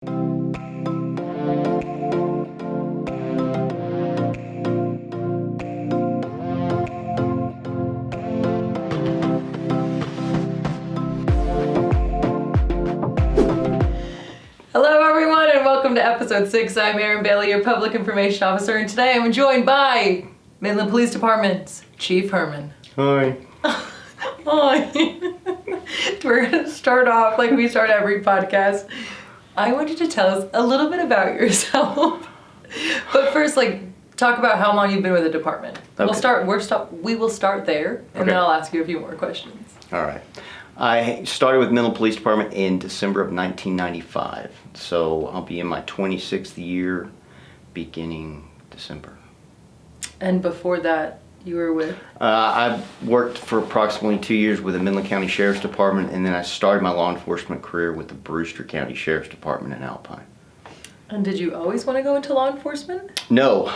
Hello everyone and welcome to episode 6. I'm Erin Bailey, your public information officer, and today I'm joined by Midland Police Department's Chief Herman. Hi. Hi. We're going to start off like we start every podcast. I want you to tell us a little bit about yourself. But first, talk about how long you've been with the department. Okay. We will start there, and then I'll ask you a few more questions. All right. I started with Midland Police Department in December of 1995. So I'll be in my 26th year beginning December. And before that, you were with? I worked for approximately 2 years with the Midland County Sheriff's Department, and then I started my law enforcement career with the Brewster County Sheriff's Department in Alpine. And did you always want to go into law enforcement? No.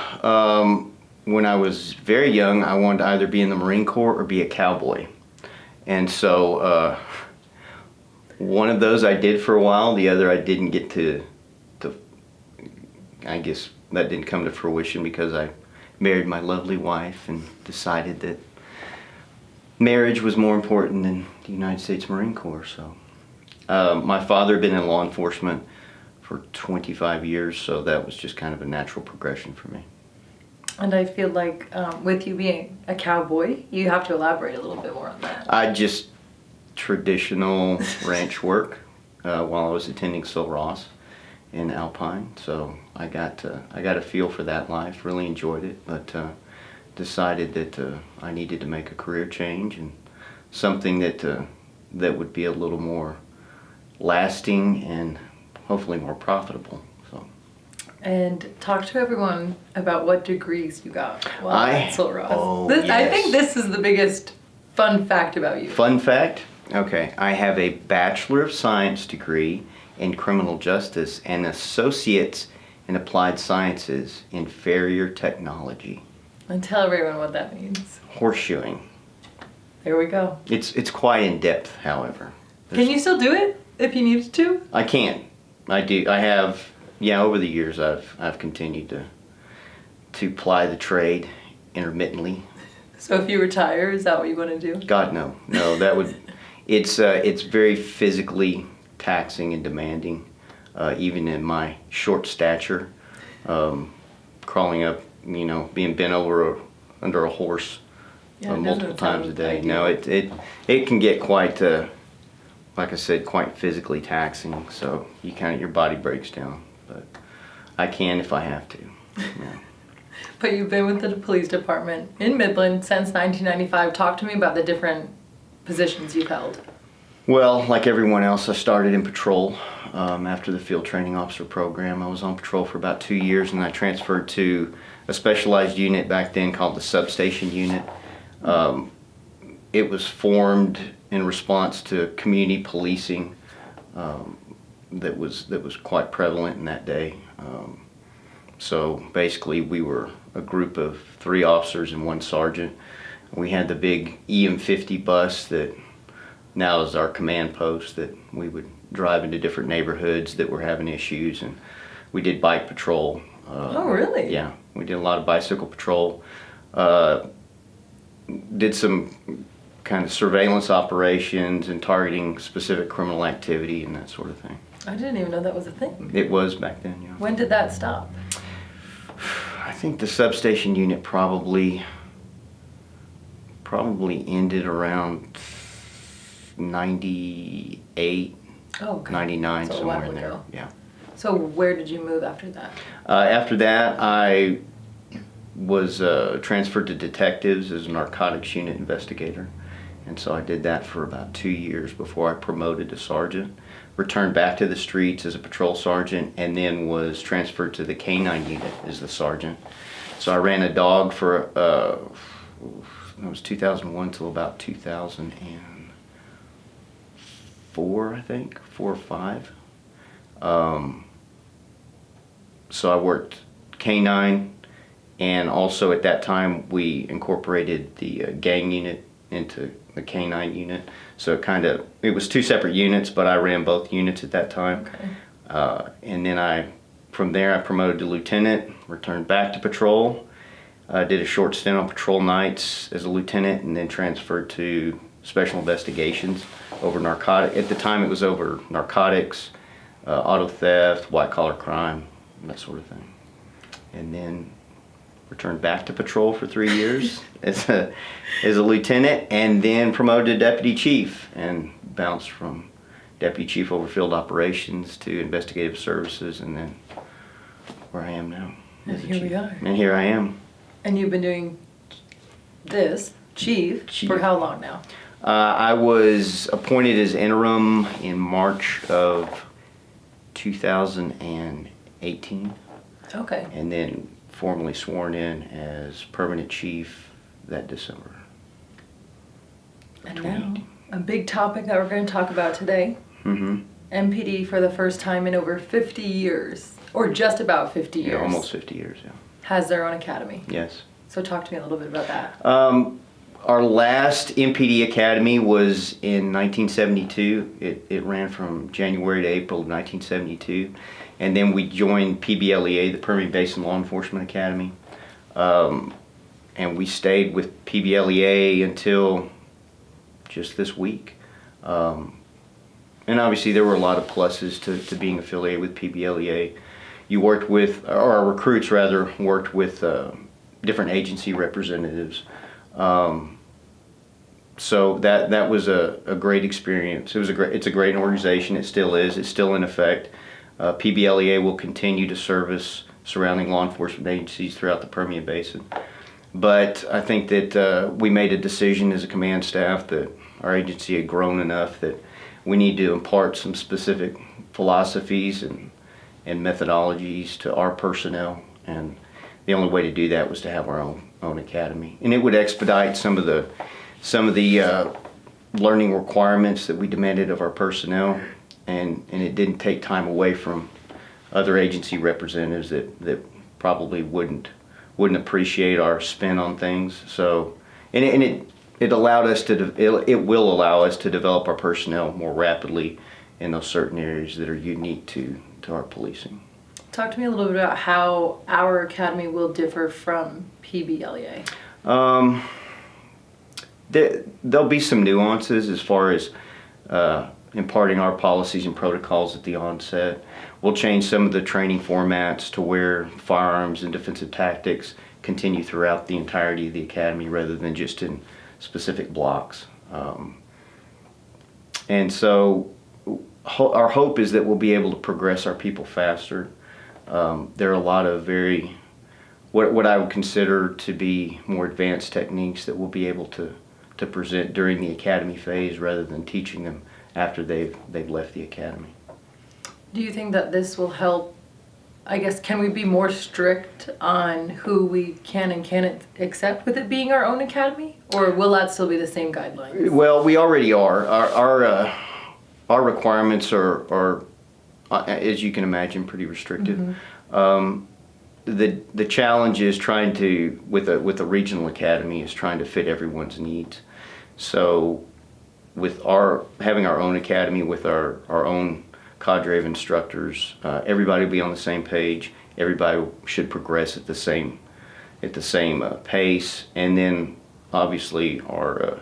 When I was very young, I wanted to either be in the Marine Corps or be a cowboy. And so one of those I did for a while, the other I didn't get to I guess that didn't come to fruition because I married my lovely wife and decided that marriage was more important than the United States Marine Corps. So my father had been in law enforcement for 25 years, so that was just kind of a natural progression for me. And I feel like with you being a cowboy, you have to elaborate a little bit more on that. Traditional ranch work while I was attending Sil Ross in Alpine. So I got a feel for that life, really enjoyed it, but decided that I needed to make a career change and something that would be a little more lasting and hopefully more profitable. And talk to everyone about what degrees you got while at Sil Ross. Yes. I think this is the biggest fun fact about you. Fun fact? Okay. I have a Bachelor of Science degree in Criminal Justice and Associates in Applied Sciences in Farrier Technology. And tell everyone what that means. Horseshoeing. There we go. It's quite in depth, however. Can you still do it if you needed to? I can. I do. I have. Yeah, over the years I've continued to ply the trade intermittently. So if you retire, is that what you want to do? God, no. No, that would it's very physically taxing and demanding, even in my short stature. Crawling up, being bent over under a horse multiple times a day. No, it can get quite like I said, quite physically taxing, so your body breaks down. But I can if I have to. Yeah. But you've been with the police department in Midland since 1995. Talk to me about the different positions you've held. Well, like everyone else, I started in patrol after the field training officer program. I was on patrol for about 2 years, and I transferred to a specialized unit back then called the substation unit. It was formed in response to community policing that was quite prevalent in that day. So basically we were a group of 3 officers and 1 sergeant. We had the big EM50 bus that now is our command post that we would drive into different neighborhoods that were having issues, and we did bike patrol. Oh, really? Yeah, we did a lot of bicycle patrol. Did some kind of surveillance operations and targeting specific criminal activity and that sort of thing. I didn't even know that was a thing. It was back then, yeah. When did that stop? I think the substation unit probably ended around 98, 99, so somewhere in there. Yeah. So where did you move after that? After that, I was transferred to detectives as a narcotics unit investigator. And so I did that for about 2 years before I promoted to sergeant. Returned back to the streets as a patrol sergeant, and then was transferred to the K-9 unit as the sergeant. So I ran a dog for, it was 2001 till about 2004, I think, 4 or 5. So I worked K-9, and also at that time we incorporated the gang unit into the K-9 unit. So it was 2 separate units, but I ran both units at that time. Okay. And then from there I promoted to lieutenant, returned back to patrol, did a short stint on patrol nights as a lieutenant, and then transferred to special investigations over narcotic. At the time it was over narcotics, auto theft, white collar crime, that sort of thing. And then returned back to patrol for 3 years as a lieutenant, and then promoted to deputy chief, and bounced from deputy chief over field operations to investigative services, and then where I am now. And here we are. And here I am. And you've been doing this, chief, for how long now? I was appointed as interim in March of 2018. Okay. And then formally sworn in as permanent chief that December. And now, a big topic that we're going to talk about today. Mm-hmm. MPD for the first time in over 50 years, or just about 50 years. Yeah, almost 50 years, yeah. Has their own academy. Yes. So talk to me a little bit about that. Our last MPD academy was in 1972. It ran from January to April of 1972. And then we joined PBLEA, the Permian Basin Law Enforcement Academy. And we stayed with PBLEA until just this week. And obviously there were a lot of pluses to being affiliated with PBLEA. You worked with, or our recruits rather, worked with different agency representatives. So that was a great experience. It's a great organization. It still is. It's still in effect. PBLEA will continue to service surrounding law enforcement agencies throughout the Permian Basin. But I think that we made a decision as a command staff that our agency had grown enough that we need to impart some specific philosophies and methodologies to our personnel. And the only way to do that was to have our own academy. And it would expedite some of the learning requirements that we demanded of our personnel, and it didn't take time away from other agency representatives that probably wouldn't appreciate our spin on things. So, and it allowed us it will allow us to develop our personnel more rapidly in those certain areas that are unique to our policing. Talk to me a little bit about how our academy will differ from PBLEA. There'll be some nuances as far as imparting our policies and protocols at the onset. We'll change some of the training formats to where firearms and defensive tactics continue throughout the entirety of the academy rather than just in specific blocks. And so our hope is that we'll be able to progress our people faster. There are a lot of what I would consider to be more advanced techniques that we'll be able to present during the academy phase rather than teaching them after they've left the academy. Do you think that this will help? I guess, can we be more strict on who we can and can't accept with it being our own academy? Or will that still be the same guidelines? Well, we already are. Our requirements are, as you can imagine, pretty restrictive. Mm-hmm. The challenge is trying to, with a regional academy, is trying to fit everyone's needs. So with having our own academy with our own cadre of instructors, everybody will be on the same page. Everybody should progress at the same pace, and then obviously our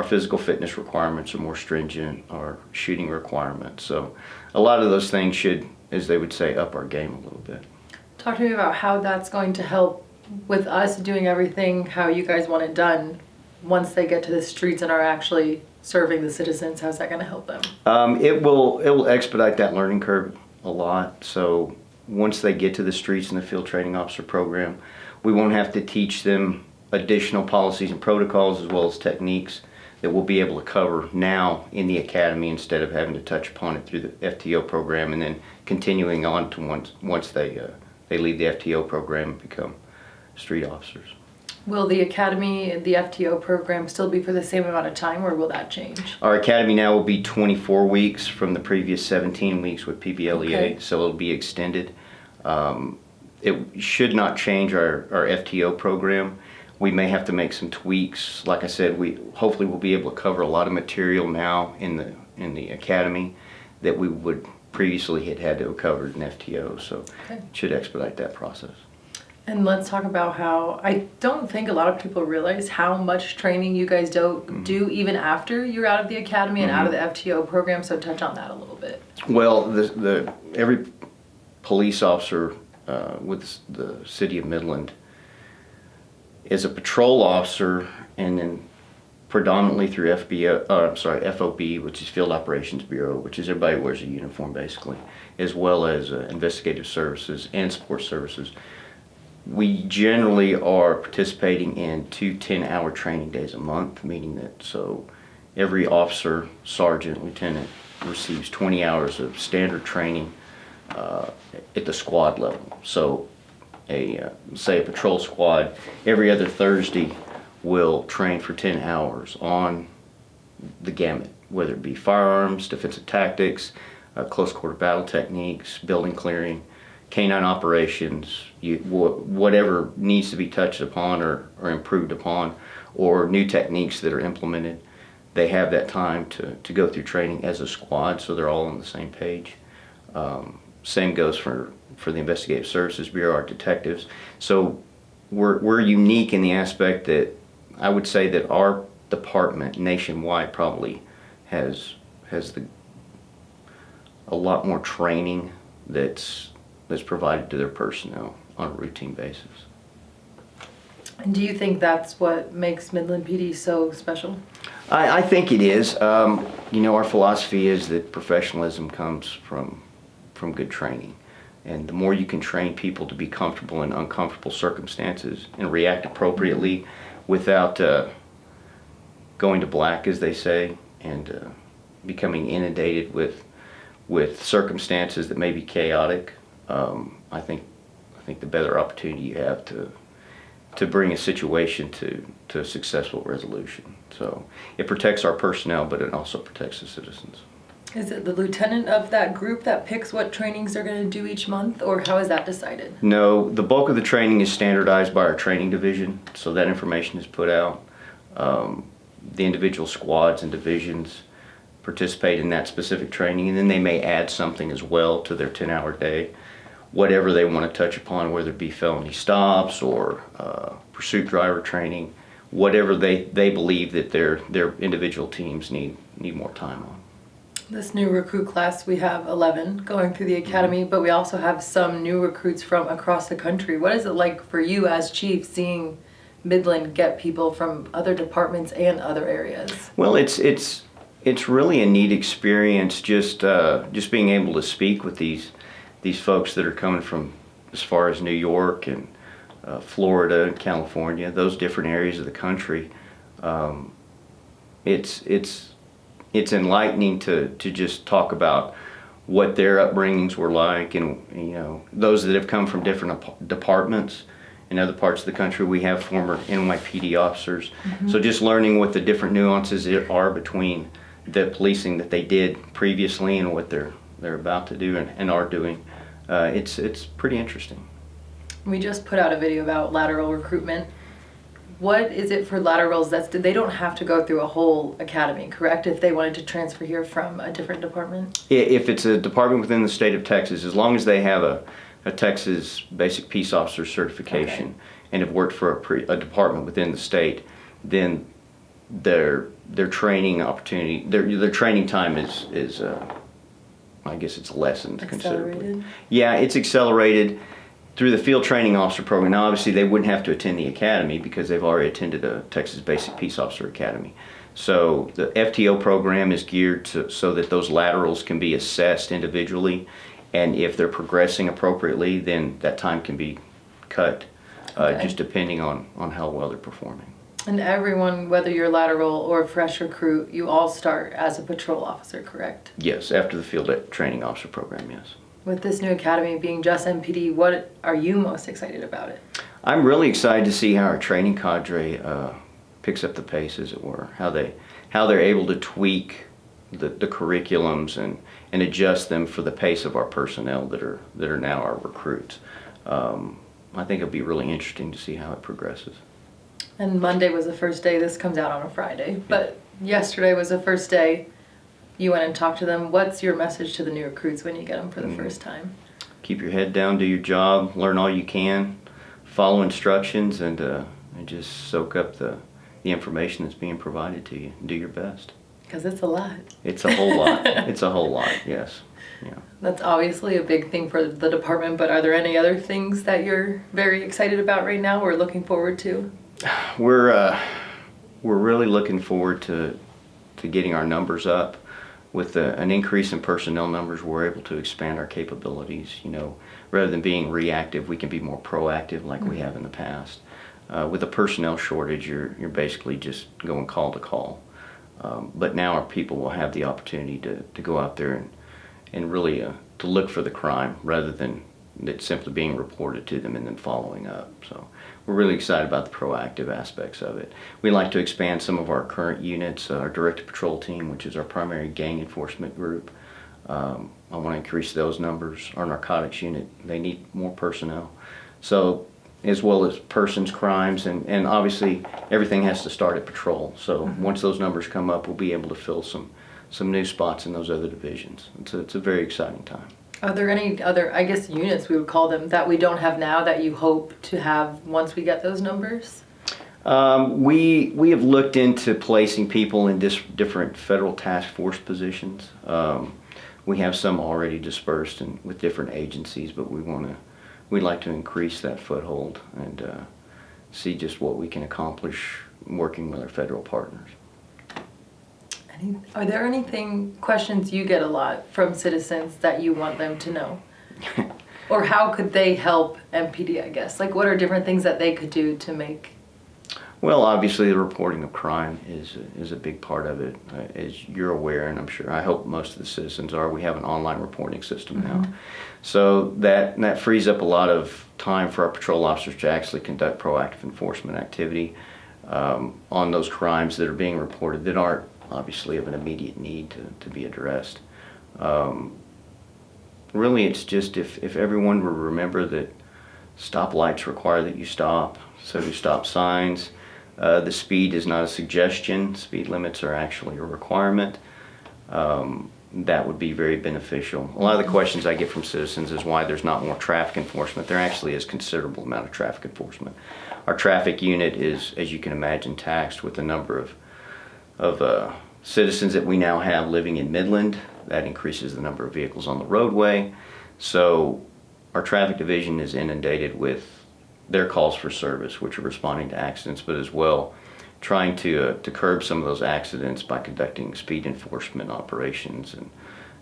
physical fitness requirements are more stringent. Our shooting requirements, so a lot of those things should, as they would say, up our game a little bit. Talk to me about how that's going to help with us doing everything how you guys want it done once they get to the streets and are actually serving the citizens. How's that going to help them? It will expedite that learning curve a lot. So once they get to the streets in the field training officer program, we won't have to teach them additional policies and protocols as well as techniques that we'll be able to cover now in the academy instead of having to touch upon it through the FTO program and then continuing on to once they leave the FTO program and become street officers. Will the academy and the FTO program still be for the same amount of time, or will that change? Our academy now will be 24 weeks from the previous 17 weeks with PBLEA, okay. So it'll be extended. It should not change our FTO program. We may have to make some tweaks. Like I said, hopefully we'll be able to cover a lot of material now in the academy that we would previously had to have covered an FTO, so Okay. it should expedite that process. And let's talk about how I don't think a lot of people realize how much training you guys do even after you're out of the academy and out of the FTO program. So touch on that a little bit. Well, every police officer with the city of Midland is a patrol officer, and then predominantly through FOB, which is Field Operations Bureau, which is everybody wears a uniform basically, as well as investigative services and support services. We generally are participating in 2 10-hour training days a month, meaning that so every officer, sergeant, lieutenant receives 20 hours of standard training at the squad level. So say a patrol squad every other Thursday will train for 10 hours on the gamut, whether it be firearms, defensive tactics, close quarter battle techniques, building clearing, canine operations, whatever needs to be touched upon or improved upon, or new techniques that are implemented. They have that time to go through training as a squad, so they're all on the same page. Same goes for the Investigative Services Bureau, our detectives. So we're unique in the aspect that I would say that our department nationwide probably has a lot more training that's provided to their personnel on a routine basis. And do you think that's what makes Midland PD so special? I think it is. Our philosophy is that professionalism comes from good training. And the more you can train people to be comfortable in uncomfortable circumstances and react appropriately without going to black, as they say, and becoming inundated with circumstances that may be chaotic, I think the better opportunity you have to bring a situation to a successful resolution. So it protects our personnel, but it also protects the citizens. Is it the lieutenant of that group that picks what trainings they're going to do each month, or how is that decided? No, the bulk of the training is standardized by our training division, so that information is put out. The individual squads and divisions participate in that specific training, and then they may add something as well to their 10-hour day, whatever they want to touch upon, whether it be felony stops or pursuit driver training, whatever they believe that their individual teams need more time on. This new recruit class, we have 11 going through the academy, but we also have some new recruits from across the country. What is it like for you as chief seeing Midland get people from other departments and other areas? Well, it's really a neat experience just being able to speak with these folks that are coming from as far as New York and Florida and California, those different areas of the country. It's enlightening to just talk about what their upbringings were like, and those that have come from different departments in other parts of the country. We have former NYPD officers, so just learning what the different nuances are between the policing that they did previously and what they're about to do and are doing. It's pretty interesting. We just put out a video about lateral recruitment. What is it for laterals they don't have to go through a whole academy, correct? If they wanted to transfer here from a different department? If it's a department within the state of Texas, as long as they have a Texas Basic Peace Officer certification and have worked for a department within the state, then their training opportunity, their training time is I guess it's lessened considerably. Yeah, it's accelerated through the field training officer program. Now, obviously, they wouldn't have to attend the academy because they've already attended a Texas Basic Peace Officer Academy. So the FTO program is geared so that those laterals can be assessed individually, and if they're progressing appropriately, then that time can be cut, just depending on how well they're performing. And everyone, whether you're lateral or a fresh recruit, you all start as a patrol officer, correct? Yes, after the field training officer program, yes. With this new academy being just MPD, what are you most excited about it? I'm really excited to see how our training cadre picks up the pace, as it were. How they're able to tweak the curriculums and adjust them for the pace of our personnel that are now our recruits. I think it'll be really interesting to see how it progresses. And Monday was the first day. This comes out on a Friday, but yesterday was the first day. you went and talked to them. What's your message to the new recruits when you get them for the first time? Keep your head down, do your job, learn all you can, follow instructions, and just soak up the information that's being provided to you. Do your best. Because it's a lot. It's a whole lot. It's a whole lot, yes. Yeah. That's obviously a big thing for the department, but are there any other things that you're very excited about right now or looking forward to? We're really looking forward to getting our numbers up. With an increase in personnel numbers, we're able to expand our capabilities. Rather than being reactive, we can be more proactive like we have in the past. With a personnel shortage, you're basically just going call to call. But now our people will have the opportunity to go out there and really to look for the crime rather than it simply being reported to them and then following up. So we're really excited about the proactive aspects of it. We'd like to expand some of our current units, our direct patrol team, which is our primary gang enforcement group. I want to increase those numbers. Our narcotics unit, they need more personnel. So as well as persons, crimes, and obviously everything has to start at patrol. So once those numbers come up, we'll be able to fill some new spots in those other divisions. It's a very exciting time. Are there any other, I guess, units we would call them, that we don't have now that you hope to have once we get those numbers? We have looked into placing people in different federal task force positions. We have some already dispersed with different agencies, but we'd like to increase that foothold and see just what we can accomplish working with our federal partners. Are there questions you get a lot from citizens that you want them to know? Or how could they help MPD, I guess? Like, what are different things that they could do to make? Well, obviously the reporting of crime is a big part of it. As you're aware, and I hope most of the citizens are, we have an online reporting system now. So that frees up a lot of time for our patrol officers to actually conduct proactive enforcement activity on those crimes that are being reported that aren't obviously of an immediate need to be addressed. Really, it's just if everyone would remember that stoplights require that you stop, so do stop signs. The speed is not a suggestion. Speed limits are actually a requirement. That would be very beneficial. A lot of the questions I get from citizens is why there's not more traffic enforcement. There actually is considerable amount of traffic enforcement. Our traffic unit is, as you can imagine, taxed with the number of citizens that we now have living in Midland. That increases the number of vehicles on the roadway. So our traffic division is inundated with their calls for service, which are responding to accidents, but as well trying to curb some of those accidents by conducting speed enforcement operations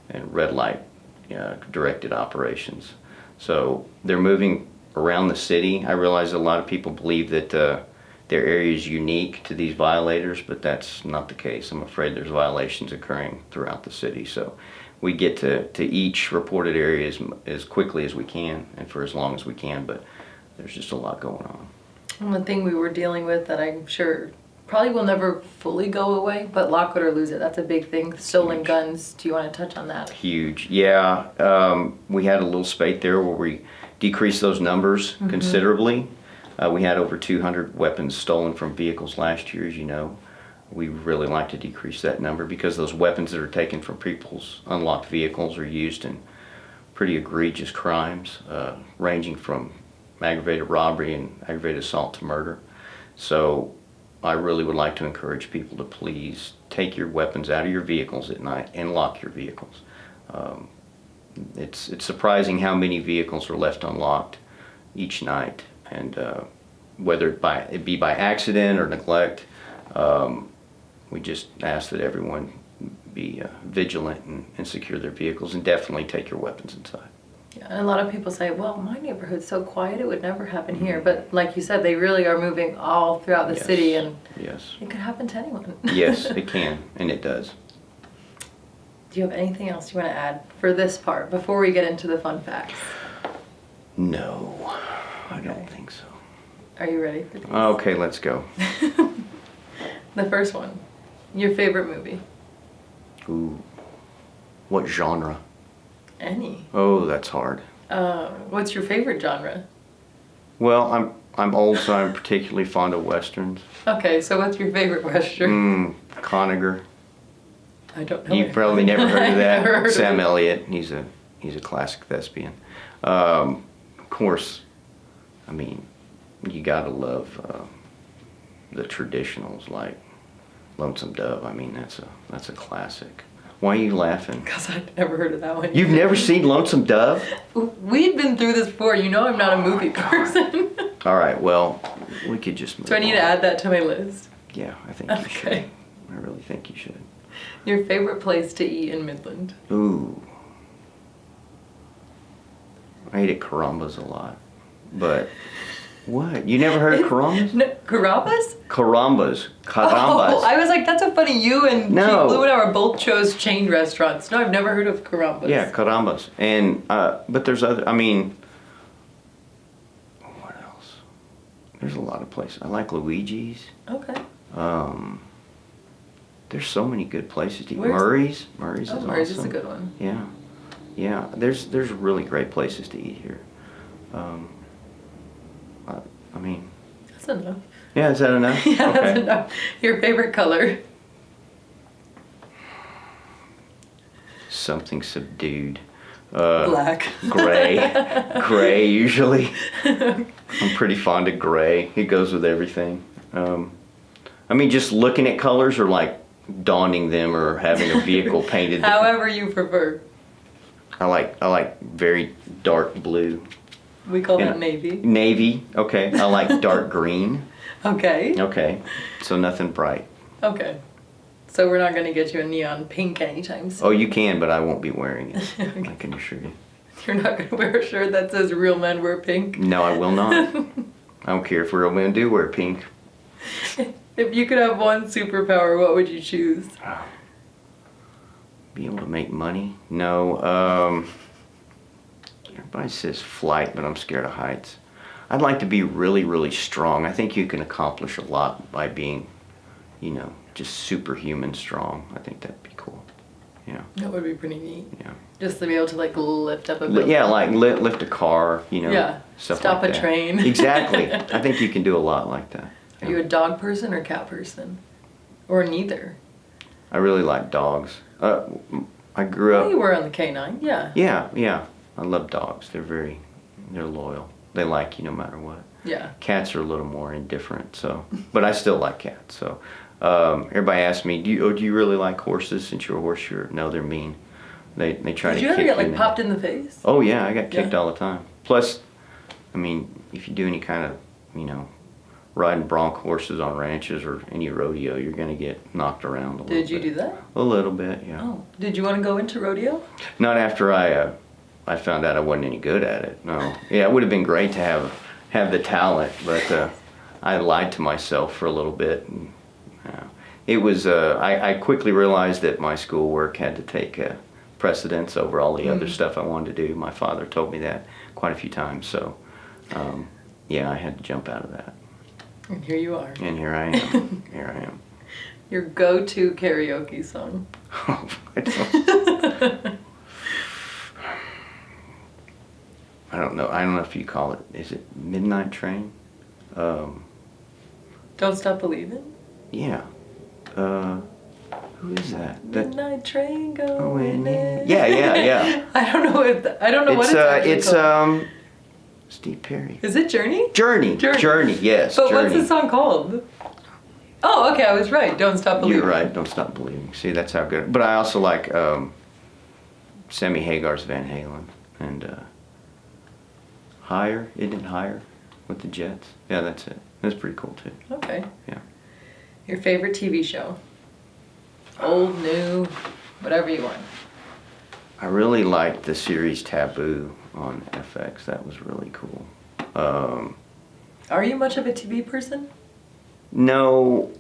and red light directed operations. So they're moving around the city. I realize a lot of people believe that their area is unique to these violators, but that's not the case. I'm afraid there's violations occurring throughout the city. So we get to each reported area as quickly as we can and for as long as we can, but there's just a lot going on. One thing we were dealing with that I'm sure probably will never fully go away, but lock it or lose it. That's a big thing. Stolen guns. Do you want to touch on that? Huge. Yeah. We had a little spate there where we decreased those numbers considerably. We had over 200 weapons stolen from vehicles last year, as you know. We really like to decrease that number because those weapons that are taken from people's unlocked vehicles are used in pretty egregious crimes, ranging from aggravated robbery and aggravated assault to murder. So I really would like to encourage people to please take your weapons out of your vehicles at night and lock your vehicles. It's surprising how many vehicles are left unlocked each night, and whether it be by accident or neglect, we just ask that everyone be vigilant and secure their vehicles, and definitely take your weapons inside. Yeah, and a lot of people say, well, my neighborhood's so quiet, it would never happen here. But like you said, they really are moving all throughout the city, and it could happen to anyone. Yes, it can, and it does. Do you have anything else you want to add for this part before we get into the fun facts? No, I don't think so. Are you ready for these? Okay, let's go. The first one, your favorite movie? Ooh, what genre? Any. Oh, that's hard. What's your favorite genre? Well, I'm old, so I'm particularly fond of westerns. Okay, so what's your favorite western? Conager. I don't know. You've probably never heard of Never heard that. of Sam it. Elliott, he's a classic thespian. Of course, I mean, you gotta love the traditionals like Lonesome Dove. I mean, that's a classic. Why are you laughing? Because I've never heard of that one. You've never seen Lonesome Dove? We've been through this before. You know I'm not a movie person. All right, well, we could just move Do I need to on. add that to my list? Yeah, I think you should. Okay. I really think you should. Your favorite place to eat in Midland? Ooh. I ate at Carambas a lot. But, what? You never heard of Carambas? No, Carambas? Carambas. Oh, I was like, that's so funny. You and No. Chief Lou and I both chose chain restaurants. No, I've never heard of Carambas. Yeah, Carambas. And, but there's other, I mean, what else? There's a lot of places. I like Luigi's. Okay. There's so many good places to eat. Where's- Murray's. Murray's is Murray's awesome. is a good one. Yeah. Yeah. There's really great places to eat here. I mean, That's enough. yeah, is that enough? Yeah, Okay. that's enough. Your favorite color? Something subdued. Black. Gray. Gray, usually. I'm pretty fond of gray. It goes with everything. I mean, just looking at colors or like donning them or having a vehicle painted. However you prefer. I like very dark blue. We call that And- navy. Navy, okay. I like dark green. Okay. Okay. So nothing bright. Okay. So we're not going to get you a neon pink anytime soon. Oh, you can, but I won't be wearing it. I can assure you. You're not going to wear a shirt that says real men wear pink? No, I will not. I don't care if real men do wear pink. If you could have one superpower, what would you choose? Be able to make money? No. Everybody says flight, but I'm scared of heights. I'd like to be really, really strong. I think you can accomplish a lot by being, just superhuman strong. I think that'd be cool. Yeah. That would be pretty neat. Yeah. Just to be able to like lift up a building. Yeah, like lift a car, Yeah. stuff Stop like a that. train. Exactly. I think you can do a lot like that. Are you a dog person or cat person? Or neither? I really like dogs. I grew Oh, you up. were on the K9, yeah. Yeah. I love dogs. They're loyal. They like you no matter what. Yeah. Cats are a little more indifferent, but I still like cats. So, everybody asks me, do you really like horses since you're a horseshoer? No, they're mean. They try Did to you ever kick get you like in the popped head. in the face? Oh yeah, I got kicked Yeah. all the time. Plus, I mean, if you do any kind of, riding bronc horses on ranches or any rodeo, you're gonna get knocked around a little bit. Did you do that? A little bit, yeah. Oh. Did you want to go into rodeo? Not after I found out I wasn't any good at it. No. Yeah, it would have been great to have the talent, but I lied to myself for a little bit. And, it was. I quickly realized that my schoolwork had to take precedence over all the other stuff I wanted to do. My father told me that quite a few times. So, yeah, I had to jump out of that. And here you are. And here I am. Here I am. Your go-to karaoke song. I don't know. I don't know if you call it. Is it Midnight Train? Don't Stop Believing? Yeah. Who is that? Midnight train going Going in. in. Yeah. I don't know what it's actually It's called. Steve Perry. Is it Journey? Journey. Yes. But Journey. what's the song called? Oh, okay, I was right. Don't Stop Believing. You're right. Don't Stop Believing. See, that's how good. But I also like Sammy Hagar's Van Halen and Higher. Isn't it Higher with the Jets? Yeah, that's it. That's pretty cool too. Okay. Yeah. Your favorite TV show? Old, new, whatever you want. I really liked the series Taboo on FX. That was really cool. Are you much of a TV person? No,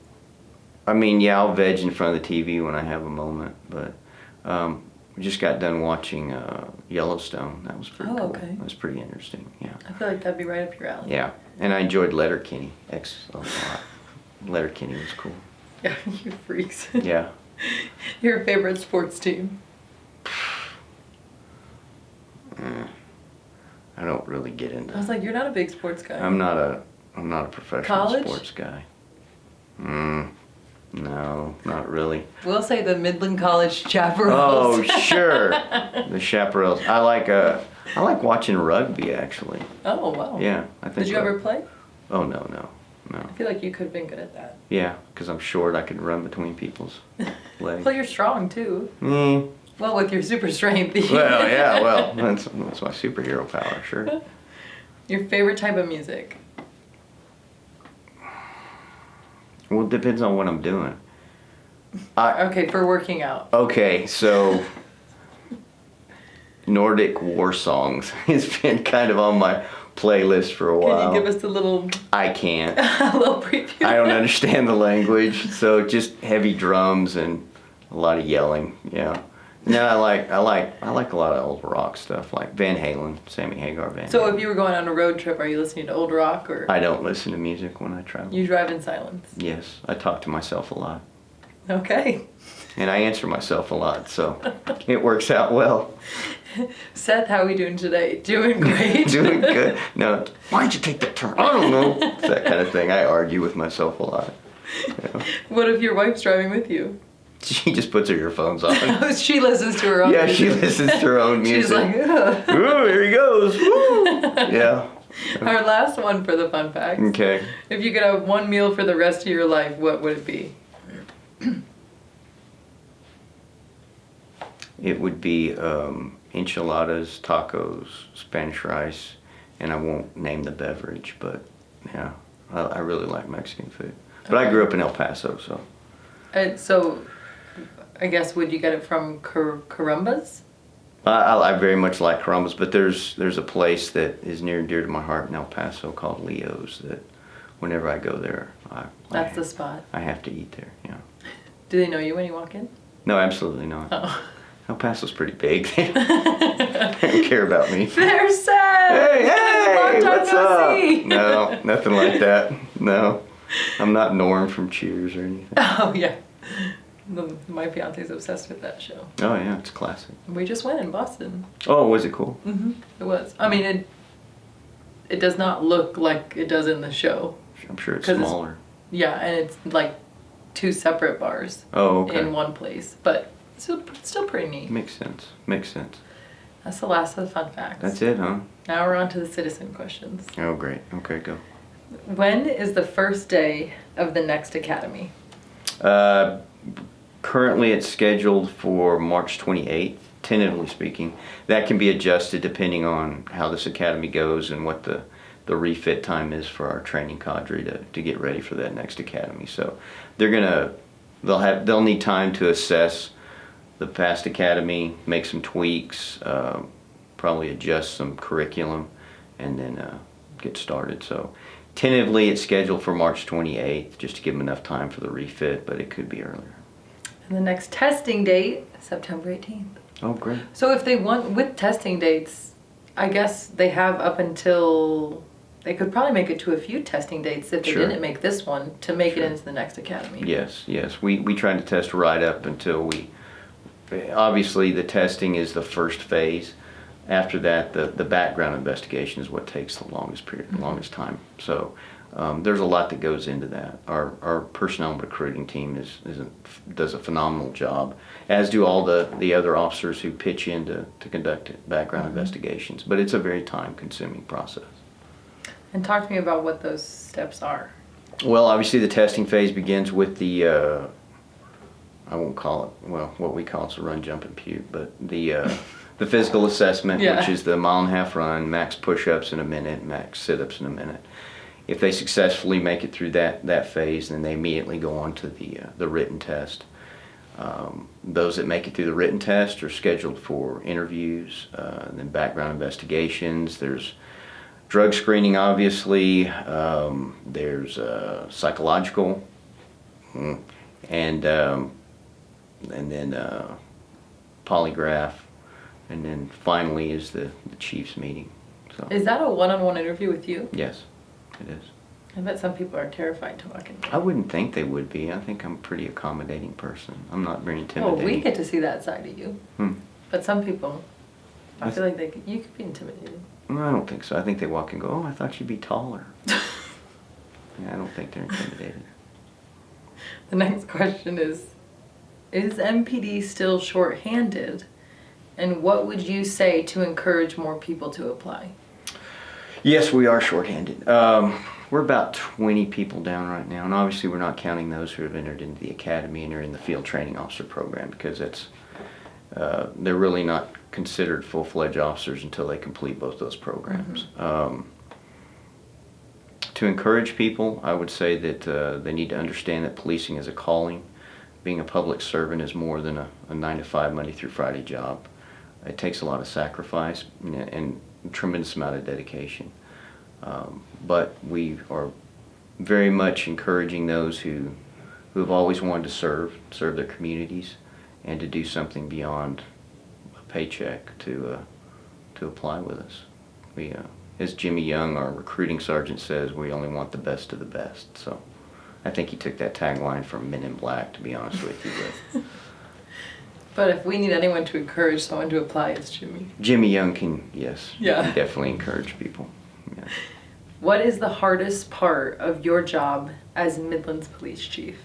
I mean, yeah, I'll veg in front of the TV when I have a moment, but we just got done watching Yellowstone. That was pretty Oh, cool. okay. That was pretty interesting, yeah. I feel like that'd be right up your alley. Yeah, and I enjoyed Letterkenny a lot. Letterkenny was cool. Yeah, you freaks. Yeah. Your favorite sports team? I don't really get I into. was like, you're not a big sports guy. I'm not a professional College? sports guy. No, not really. We'll say the Midland College Chaparrals. Oh, sure. The Chaparrals. I like watching rugby, actually. Oh, wow. Yeah, I think. Did you ever play? Oh, no. I feel like you could have been good at that. Yeah, because I'm short. I could run between people's legs. Well, you're strong, too. Mm. Well, with your super strength. Well, yeah, that's my superhero power, sure. Your favorite type of music? Well, it depends on what I'm doing. Okay, for working out. Okay, so Nordic war songs has been kind of on my playlist for a while. Can you give us a little... I can't. a little preview? I don't understand the language, so just heavy drums and a lot of yelling, yeah. No, I like a lot of old rock stuff, like Van Halen, Sammy Hagar, Van Halen. So if you were going on a road trip, are you listening to old rock or... I don't listen to music when I travel. You drive in silence? Yes, I talk to myself a lot. Okay. And I answer myself a lot, so it works out well. Seth, how are we doing today? Doing great. Doing good. No, why'd you take that turn? I don't know. It's that kind of thing. I argue with myself a lot. Yeah. What if your wife's driving with you? She just puts her earphones on. She listens to her own Yeah, music. she listens to her own music. She's like, ugh. Ooh, here he goes. Woo. Yeah. Our last one for the fun facts. Okay. If you could have one meal for the rest of your life, what would it be? It would be enchiladas, tacos, Spanish rice, and I won't name the beverage, but yeah, I really like Mexican food. But I grew up in El Paso, so. So, I guess, would you get it from Carumbas? I very much like Carumbas, but there's a place that is near and dear to my heart in El Paso called Leo's that whenever I go there, That's the spot. I have to eat there, yeah. Do they know you when you walk in? No, absolutely not. Oh. El Paso's pretty big. They don't care about me. There's Seth! Hey, Long time what's no up? see. No, nothing like that. No, I'm not Norm from Cheers or anything. Oh, yeah. My fiance's obsessed with that show. Oh yeah, it's classic. We just went in Boston. Oh, was it cool? Mm-hmm. It was. I mean, it does not look like it does in the show. I'm sure it's smaller. Yeah, and it's like two separate bars. Oh, okay. In one place, but still pretty neat. Makes sense. That's the last of the fun facts. That's it, huh? Now we're on to the citizen questions. Oh, great. Okay, go. When is the first day of the next academy? Currently it's scheduled for March 28th, tentatively speaking. That can be adjusted depending on how this academy goes and what the refit time is for our training cadre to get ready for that next academy. So they'll need time to assess the past academy, make some tweaks, probably adjust some curriculum, and then get started. So tentatively it's scheduled for March 28th, just to give them enough time for the refit, but it could be earlier. And the next testing date, September 18th. Oh, great. So if they want, with testing dates, I guess they have up until, they could probably make it to a few testing dates if they Sure. didn't make this one to make Sure. it into the next academy. Yes. We try to test right up until obviously the testing is the first phase. After that, the background investigation is what takes the longest period, Mm-hmm. longest time. So there's a lot that goes into that. Our personnel and recruiting team does a phenomenal job, as do all the other officers who pitch in to conduct background Mm-hmm. investigations. But it's a very time-consuming process. And talk to me about what those steps are. Well, obviously the testing phase begins with the, I won't call it, well, what we call it's a run, jump, and puke, but the physical assessment, Yeah. which is the 1.5 mile run, max push-ups in a minute, max sit-ups in a minute. If they successfully make it through that phase, then they immediately go on to the written test. Those that make it through the written test are scheduled for interviews, then background investigations. There's drug screening, obviously. There's psychological, and then polygraph, and then finally is the chief's meeting. So Is that a one-on-one interview with you? yes, it is. I bet some people are terrified to walk in. I wouldn't think they would be. I think I'm a pretty accommodating person. I'm not very Oh, intimidating. we get to see that side of you. But some people, I I feel like you could be intimidated. No, I don't think so. I think they walk and go, oh, I thought you'd be taller. Yeah, I don't think they're intimidated. The next question is MPD still shorthanded? And what would you say to encourage more people to apply? Yes, we are shorthanded. We're about 20 people down right now, and obviously we're not counting those who have entered into the academy and are in the field training officer program, because they're really not considered full-fledged officers until they complete both those programs. To encourage people, I would say that they need to understand that policing is a calling. Being a public servant is more than a 9-to-5 Monday through Friday job. It takes a lot of sacrifice and a tremendous amount of dedication. But we are very much encouraging those who have always wanted to serve their communities, and to do something beyond a paycheck to apply with us. We, as Jimmy Young, our recruiting sergeant, says, we only want the best of the best. So I think he took that tagline from Men in Black, to be honest with you. But if we need anyone to encourage someone to apply, it's Jimmy. Jimmy Young can, yes, yeah, can definitely encourage people. Yeah. What is the hardest part of your job as Midland's police chief?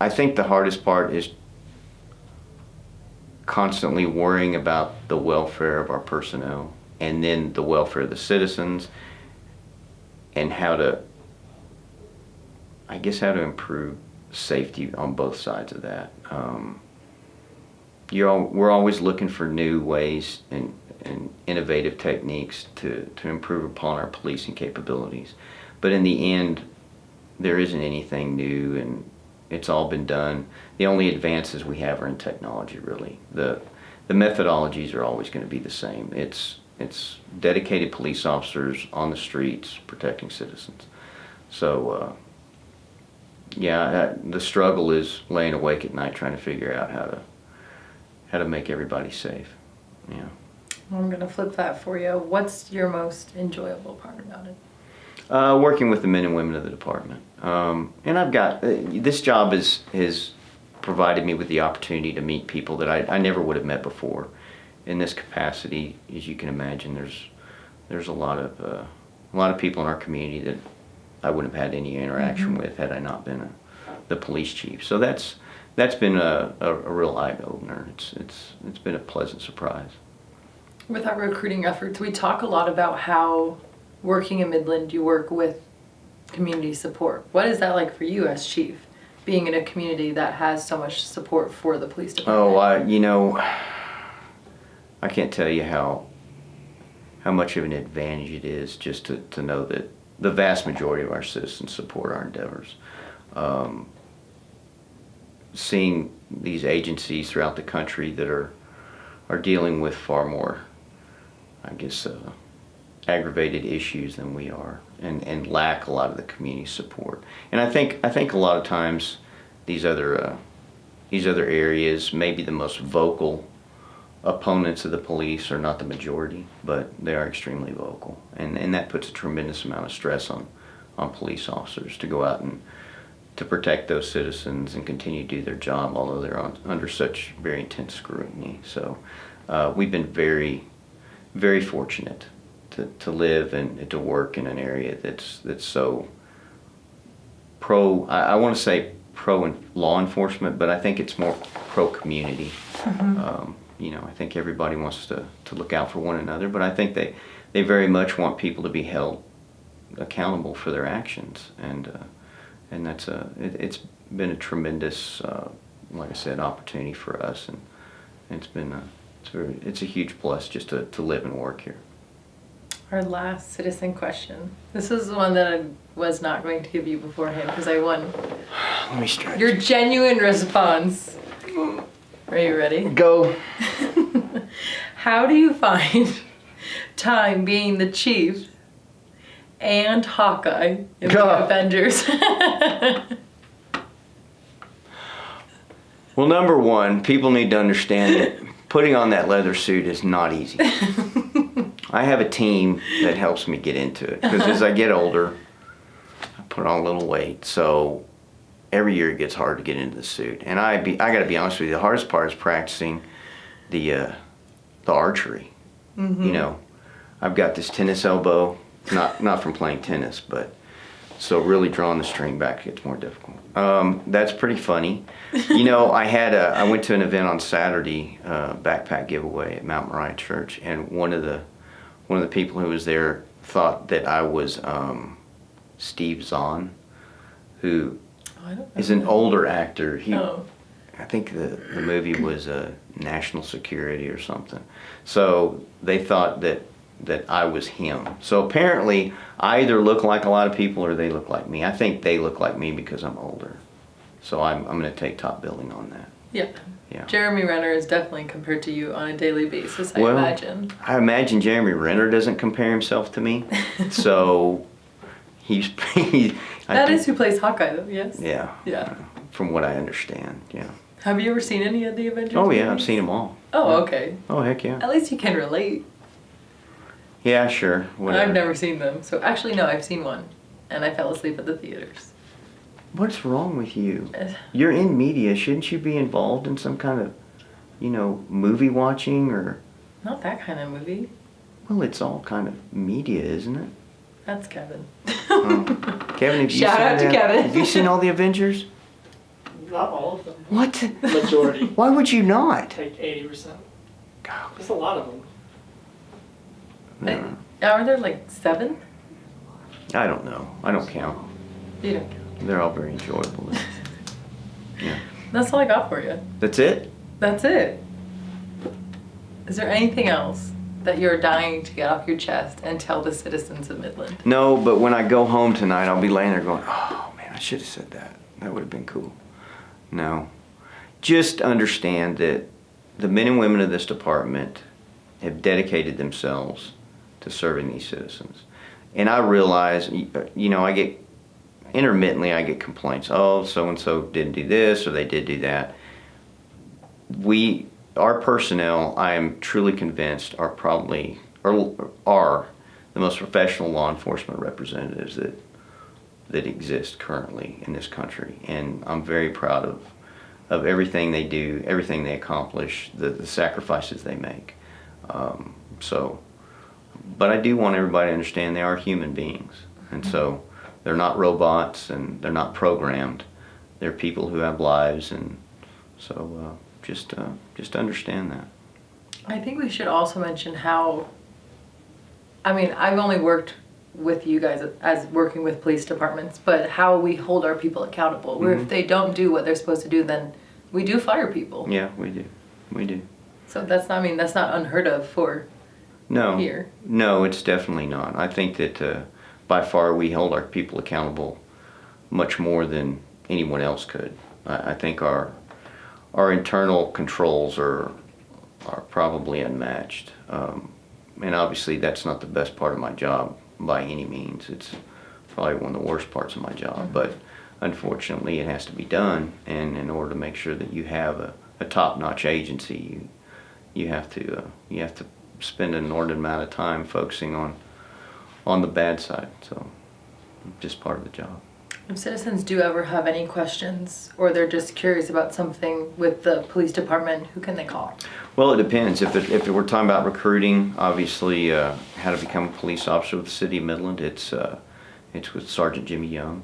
I think the hardest part is constantly worrying about the welfare of our personnel, and then the welfare of the citizens, and how to improve safety on both sides of that. We're always looking for new ways and innovative techniques to improve upon our policing capabilities. But in the end, there isn't anything new, and it's all been done. The only advances we have are in technology, really. The methodologies are always going to be the same. It's dedicated police officers on the streets protecting citizens. So the struggle is laying awake at night trying to figure out how to make everybody safe. Yeah. I'm going to flip that for you. What's your most enjoyable part about it? Working with the men and women of the department. And I've got, this job has provided me with the opportunity to meet people that I never would have met before. In this capacity, as you can imagine, there's a lot of people in our community that I wouldn't have had any interaction with had I not been the police chief. So that's been a real eye-opener. It's been a pleasant surprise. With our recruiting efforts, we talk a lot about how working in Midland, you work with community support. What is that like for you as chief, being in a community that has so much support for the police department? I can't tell you how much of an advantage it is just to know that the vast majority of our citizens support our endeavors. Seeing these agencies throughout the country that are dealing with far more, aggravated issues than we are, and lack a lot of the community support. And I think a lot of times these other areas, maybe the most vocal opponents of the police, are not the majority, but they are extremely vocal, and that puts a tremendous amount of stress on police officers to go out and to protect those citizens and continue to do their job, although they're under such very intense scrutiny. So we've been very, very fortunate to live and to work in an area that's so pro, I want to say pro law enforcement, but I think it's more pro community. I think everybody wants to look out for one another, but I think they very much want people to be held accountable for their actions, and it's been a tremendous, like I said, opportunity for us, and it's a huge plus just to live and work here. Our last citizen question. This is one that I was not going to give you beforehand because I won. Let me stretch. Your genuine response. Are you ready? Go. How do you find time being the chief and Hawkeye in the Avengers? Well, number one, people need to understand that putting on that leather suit is not easy. I have a team that helps me get into it, because as I get older, I put on a little weight, so every year it gets hard to get into the suit. And I got to be honest with you, the hardest part is practicing the archery. Mm-hmm. You know, I've got this tennis elbow, not from playing tennis, but so really drawing the string back gets more difficult. That's pretty funny. You know, I went to an event on Saturday, backpack giveaway at Mount Moriah Church, and one of the people who was there thought that I was Steve Zahn, who is an older actor. I think the movie was National Security or something. So they thought that I was him. So apparently I either look like a lot of people or they look like me. I think they look like me because I'm older. So I'm going to take top billing on that. Yeah. Yeah. Jeremy Renner is definitely compared to you on a daily basis, I imagine. I imagine Jeremy Renner doesn't compare himself to me. So that is who plays Hawkeye, though, yes? Yeah. Yeah. From what I understand, yeah. Have you ever seen any of the Avengers Oh, yeah, movies? I've seen them all. Oh, okay. Oh, heck yeah. At least you can relate. Yeah, sure. Whatever. I've never seen them. So actually, no, I've seen one. And I fell asleep at the theaters. What's wrong with you? You're in media. Shouldn't you be involved in some kind of, movie watching or... Not that kind of movie. Well, it's all kind of media, isn't it? That's Kevin. Kevin, have you Shout seen out to that? Kevin. Have you seen all the Avengers? Not all of them. What? Majority. Why would you not? Like 80%. God. There's a lot of them. No. Are there like 7? I don't know. I don't count. You don't count. They're all very enjoyable. Yeah. That's all I got for you. That's it? That's it. Is there anything else that you're dying to get off your chest and tell the citizens of Midland? No, but when I go home tonight, I'll be laying there going, oh, man, I should have said that. That would have been cool. No. Just understand that the men and women of this department have dedicated themselves to serving these citizens. And I realize, intermittently I get complaints. Oh, so-and-so didn't do this or they did do that. Our personnel, I am truly convinced, are the most professional law enforcement representatives that exist currently in this country. And I'm very proud of everything they do, everything they accomplish, the sacrifices they make. But I do want everybody to understand they are human beings. And so they're not robots and they're not programmed. They're people who have lives, and so just understand that. I think we should also mention how, I've only worked with you guys as working with police departments, but how we hold our people accountable. Where if they don't do what they're supposed to do, then we do fire people. Yeah, we do. We do. So that's not unheard of for here. No, it's definitely not. I think that by far we hold our people accountable much more than anyone else could. I think our internal controls are probably unmatched. And obviously that's not the best part of my job by any means. It's probably one of the worst parts of my job, but unfortunately it has to be done. And in order to make sure that you have a top-notch agency, you have to spend an inordinate amount of time focusing on the bad side. So just part of the job. If citizens do ever have any questions or they're just curious about something with the police department, who can they call? Well, it depends. If we're talking about recruiting, obviously how to become a police officer with the city of Midland, it's with Sergeant Jimmy Young.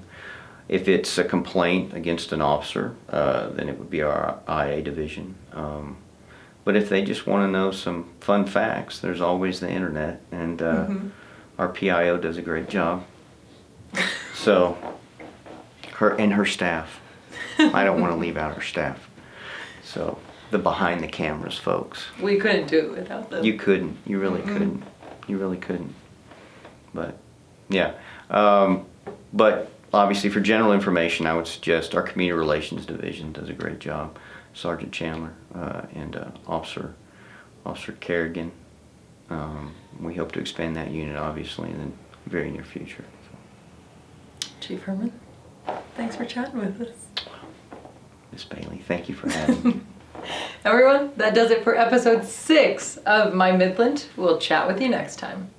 If it's a complaint against an officer, then it would be our IA division. But if they just want to know some fun facts, there's always the internet, and our PIO does a great job. So, her staff. I don't want to leave out her staff. So, the behind the cameras folks. We couldn't do it without them. You couldn't. You really couldn't. You really couldn't. But, yeah. But obviously for general information, I would suggest our community relations division does a great job. Sergeant Chandler and Officer Kerrigan. We hope to expand that unit obviously in the very near future. So. Chief Herman, thanks for chatting with us. Miss Bailey, thank you for having me. Everyone, that does it for episode 6 of My Midland. We'll chat with you next time.